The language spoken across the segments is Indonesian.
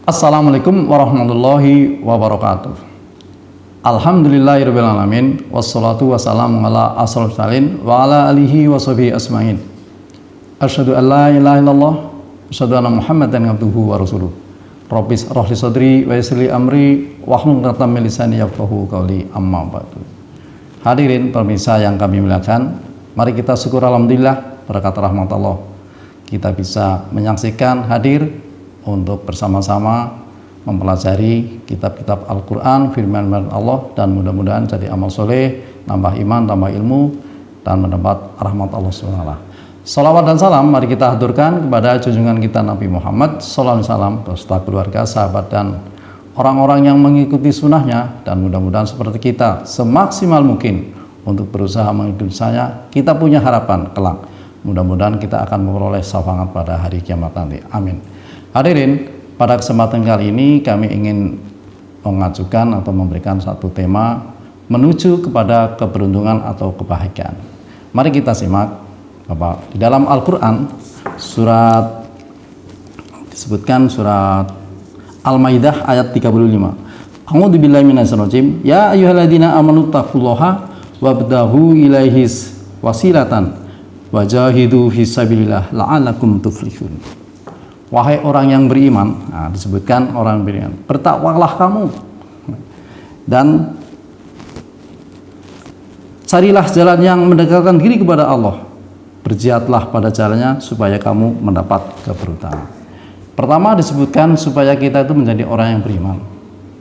Assalamualaikum warahmatullahi wabarakatuh. Alhamdulillahirabbil alamin wassalatu wassalamu ala asrofil mursalin wa ala alihi washabihi asmain. Asyhadu an la ilaha illallah wa asyhadu anna Muhammadan abduhu wa rasuluh. Rabbis shrah li sadri wa yassir li amri wahlul 'uqdatam min lisani yafqahu qawli, amma ba'du. Hadirin pemirsa yang kami muliakan, mari kita syukur alhamdulillah berkat rahmat Allah kita bisa menyaksikan hadir untuk bersama-sama mempelajari kitab-kitab Al-Quran, firman Allah, dan mudah-mudahan jadi amal soleh, nambah iman, tambah ilmu, dan mendapat rahmat Allah SWT. Salawat dan salam mari kita haturkan kepada junjungan kita Nabi Muhammad SAW beserta keluarga, sahabat, dan orang-orang yang mengikuti sunnahnya, dan mudah-mudahan seperti kita semaksimal mungkin untuk berusaha mengikuti saya. Kita punya harapan kelak, mudah-mudahan kita akan memperoleh syafaat pada hari kiamat nanti. Amin. Hadirin, pada kesempatan kali ini kami ingin mengajukan atau memberikan satu tema menuju kepada keberuntungan atau kebahagiaan. Mari kita simak Bapak. Di dalam Al-Quran surat disebutkan surat Al-Maidah ayat 35. A'udzubillahi minasyaitonirrajim. Ya ayyuhalladzina amanu taqullaha wabtaghu ilaihi wasilatan wajahidu fisabilillah la'allakum tuflihun. Wahai orang yang beriman, nah, disebutkan orang beriman, bertakwalah kamu dan carilah jalan yang mendekatkan diri kepada Allah. Berjihadlah pada jalannya supaya kamu mendapat keberuntungan. Pertama disebutkan supaya kita itu menjadi orang yang beriman.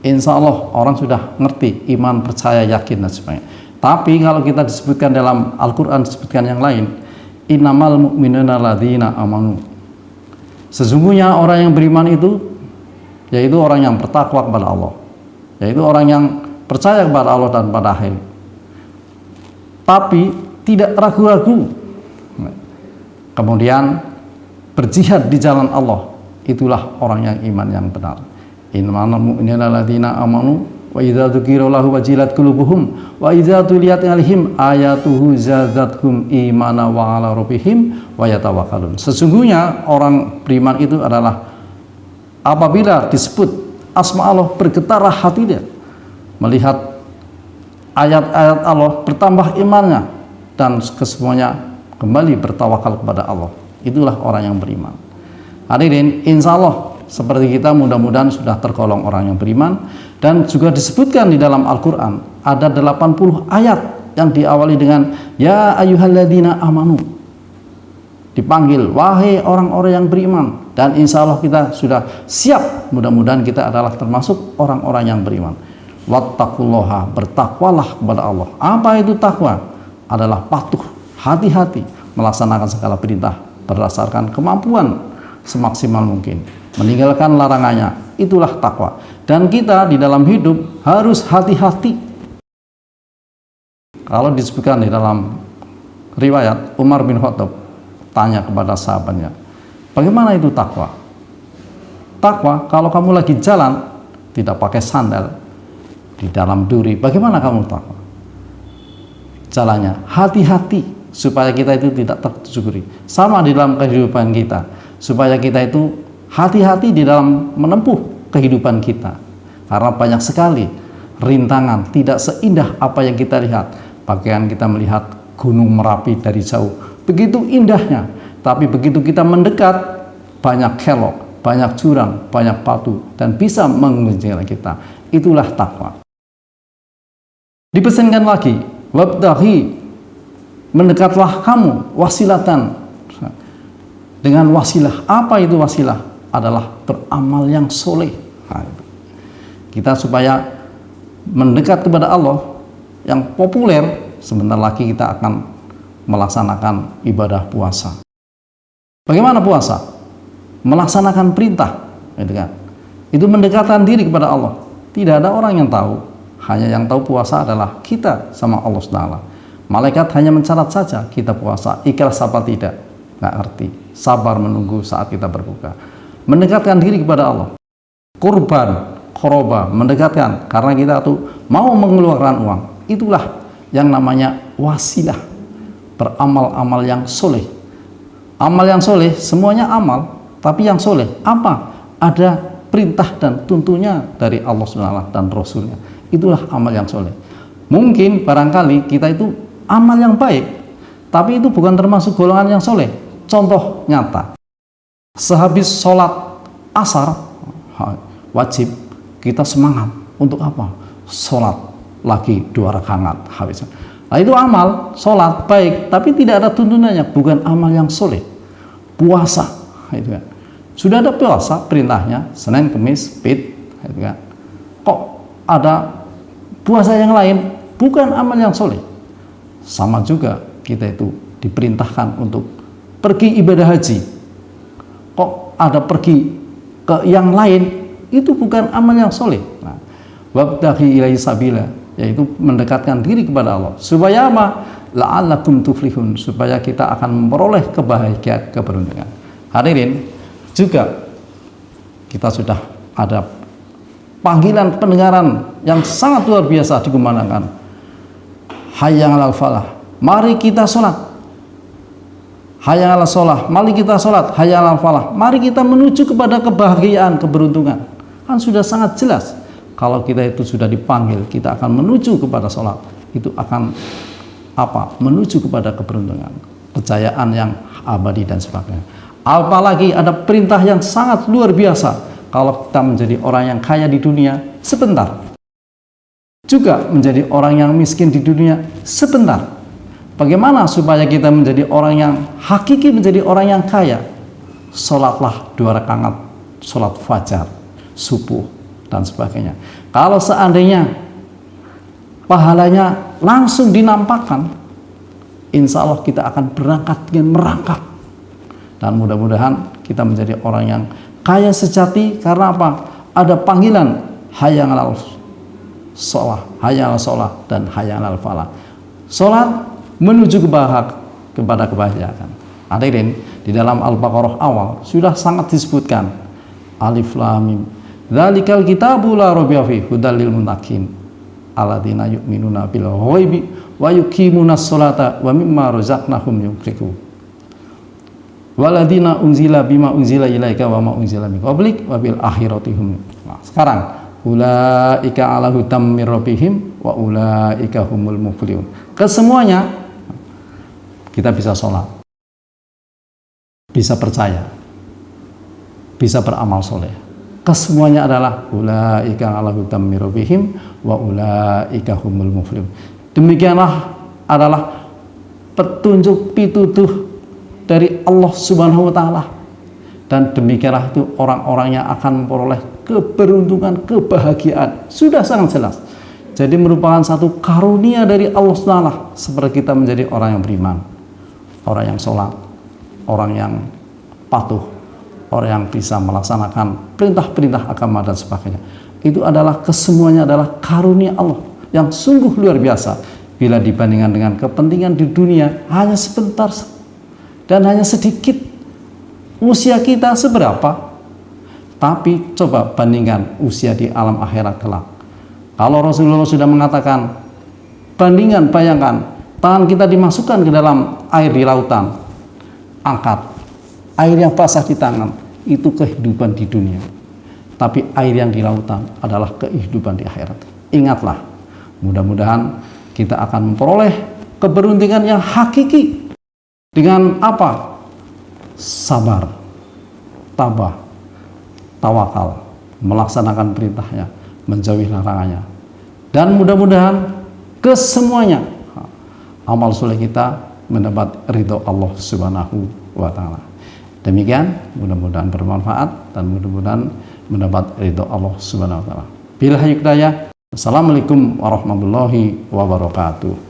Insya Allah orang sudah ngerti, iman, percaya, yakin dan sebagainya. Tapi kalau kita disebutkan dalam Al-Quran disebutkan yang lain, innamal mu'minuna alladzina amanu. Sesungguhnya orang yang beriman itu yaitu orang yang bertakwa kepada Allah, yaitu orang yang percaya kepada Allah dan pada akhir, tapi tidak ragu-ragu, kemudian berjihad di jalan Allah. Itulah orang yang iman yang benar. Innamal mu'minuna alladzina amanu wa idza dzukirallahu wajilat qulubuhum wa idza tuliyat 'alaihim ayatuhu zadathum imana wa 'ala rabbihim wa yatawakkalun. Sesungguhnya orang beriman itu adalah apabila disebut asma Allah bergetarlah hatinya, melihat ayat-ayat Allah bertambah imannya, dan kesemuanya kembali bertawakal kepada Allah. Itulah orang yang beriman. Hadirin, insya Allah seperti kita mudah-mudahan sudah tergolong orang yang beriman. Dan juga disebutkan di dalam Al-Quran ada 80 ayat yang diawali dengan ya ayyuhalladzina amanu, dipanggil wahai orang-orang yang beriman. Dan insya Allah kita sudah siap, mudah-mudahan kita adalah termasuk orang-orang yang beriman. Wattaqullaha, bertakwalah kepada Allah. Apa itu takwa? Adalah patuh, hati-hati melaksanakan segala perintah berdasarkan kemampuan semaksimal mungkin, meninggalkan larangannya. Itulah takwa. Dan kita di dalam hidup harus hati-hati. Kalau disebutkan di dalam riwayat, Umar bin Khattab tanya kepada sahabatnya, bagaimana itu takwa? Takwa kalau kamu lagi jalan tidak pakai sandal di dalam duri, bagaimana kamu takwa? Jalannya hati-hati supaya kita itu tidak tercuri. Sama di dalam kehidupan kita, supaya kita itu hati-hati di dalam menempuh kehidupan kita, karena banyak sekali rintangan, tidak seindah apa yang kita lihat. Pakaian kita melihat Gunung Merapi dari jauh, begitu indahnya, tapi begitu kita mendekat banyak kelok, banyak jurang, banyak batu, dan bisa menggelincirkan kita. Itulah takwa. Dipesankan lagi, wabtaghi, mendekatlah kamu wasilatan, dengan wasilah. Apa itu wasilah? Adalah beramal yang soleh. Nah, kita supaya mendekat kepada Allah yang populer, sebentar lagi kita akan melaksanakan ibadah puasa. Bagaimana puasa? Melaksanakan perintah, gitu kan? Itu mendekatkan diri kepada Allah. Tidak ada orang yang tahu, hanya yang tahu puasa adalah kita sama Allah SWT. Malaikat hanya mencatat saja kita puasa, ikhlas apa tidak, nggak ngerti. Sabar menunggu saat kita berbuka. Mendekatkan diri kepada Allah. Kurban, qoroba, mendekatkan karena kita tuh mau mengeluarkan uang. Itulah yang namanya wasilah. Beramal-amal yang soleh. Amal yang soleh, semuanya amal, tapi yang soleh apa? Ada perintah dan tuntunnya dari Allah SWT dan Rasulnya. Itulah amal yang soleh. Mungkin barangkali kita itu amal yang baik, tapi itu bukan termasuk golongan yang soleh. Contoh nyata, sehabis sholat asar wajib, kita semangat untuk apa? Sholat lagi 2 rakaat habis. Nah, itu amal sholat baik, tapi tidak ada tuntunannya, bukan amal yang soleh. Puasa, itu kan. Sudah ada puasa perintahnya Senin, Kamis, Pid, itu kan. Kok ada puasa yang lain, bukan amal yang soleh. Sama juga kita itu diperintahkan untuk pergi ibadah haji. Kok ada pergi ke yang lain, itu bukan amal yang soleh. Nah, wabtaghi ilaihi sabila, yaitu mendekatkan diri kepada Allah. Supaya apa? La'allakum tuflihun, supaya kita akan memperoleh kebahagiaan, keberuntungan. Hadirin, juga kita sudah ada panggilan pendengaran yang sangat luar biasa dikumandangkan. Hayya 'alal falah, mari kita sholat. Hayya 'alal sholah, mari kita sholat. Hayya 'alal falah, mari kita menuju kepada kebahagiaan, keberuntungan. Kan sudah sangat jelas. Kalau kita itu sudah dipanggil, kita akan menuju kepada sholat. Itu akan apa? Menuju kepada keberuntungan, kejayaan yang abadi dan sebagainya. Apalagi ada perintah yang sangat luar biasa. Kalau kita menjadi orang yang kaya di dunia sebentar, juga menjadi orang yang miskin di dunia sebentar. Bagaimana supaya kita menjadi orang yang hakiki, menjadi orang yang kaya? Sholatlah 2 rakaat, sholat fajar, subuh, dan sebagainya. Kalau seandainya pahalanya langsung dinampakkan, insya Allah kita akan berangkat dengan merangkak. Dan mudah-mudahan kita menjadi orang yang kaya sejati. Karena apa? Ada panggilan hayya 'alal sholah, hayya 'alal sholah, dan hayya 'alal falah. Sholat menuju kepada kebahagiaan. Hadirin, di dalam Al-Baqarah awal sudah sangat disebutkan alif lam mim, dzalikal kitabu la raiba fihi hudal lil muttaqin alladzina yu'minuna bil ghaibi wa yuqimunas sholata wa mimma razaqnahum yunfiqun waladina unzila bima unzila ilaika wa ma unzila min qablik wa bil akhirati hum. Nah, sekarang ulaika ala hudam mir rabbihim wa ulaika humul muflihun. Kesemuanya kita bisa sholat, bisa percaya, bisa beramal soleh. Kesemuanya adalah ulaika ala hudam mir rabbihim wa ulaika humul muflihun. Demikianlah adalah petunjuk pitutuh dari Allah Subhanahu wa taala, dan demikianlah itu orang-orang yang akan memperoleh keberuntungan, kebahagiaan. Sudah sangat jelas. Jadi merupakan satu karunia dari Allah SWT seperti kita menjadi orang yang beriman, orang yang sholat, orang yang patuh, orang yang bisa melaksanakan perintah-perintah agama dan sebagainya. Itu adalah kesemuanya adalah karunia Allah yang sungguh luar biasa. Bila dibandingkan dengan kepentingan di dunia hanya sebentar dan hanya sedikit, usia kita seberapa? Tapi coba bandingkan usia di alam akhirat kelak. Kalau Rasulullah sudah mengatakan, bandingkan, bayangkan, tangan kita dimasukkan ke dalam air di lautan, angkat, air yang basah di tangan, itu kehidupan di dunia. Tapi air yang di lautan adalah kehidupan di akhirat. Ingatlah, mudah-mudahan kita akan memperoleh keberuntungan yang hakiki. Dengan apa? Sabar, tabah, tawakal, melaksanakan perintahnya, menjauhi larangannya. Dan mudah-mudahan kesemuanya amal soleh kita mendapat ridho Allah Subhanahu wa taala. Demikian, mudah-mudahan bermanfaat dan mudah-mudahan mendapat ridho Allah Subhanahu wa taala. Billahi hidayah. Assalamualaikum warahmatullahi wabarakatuh.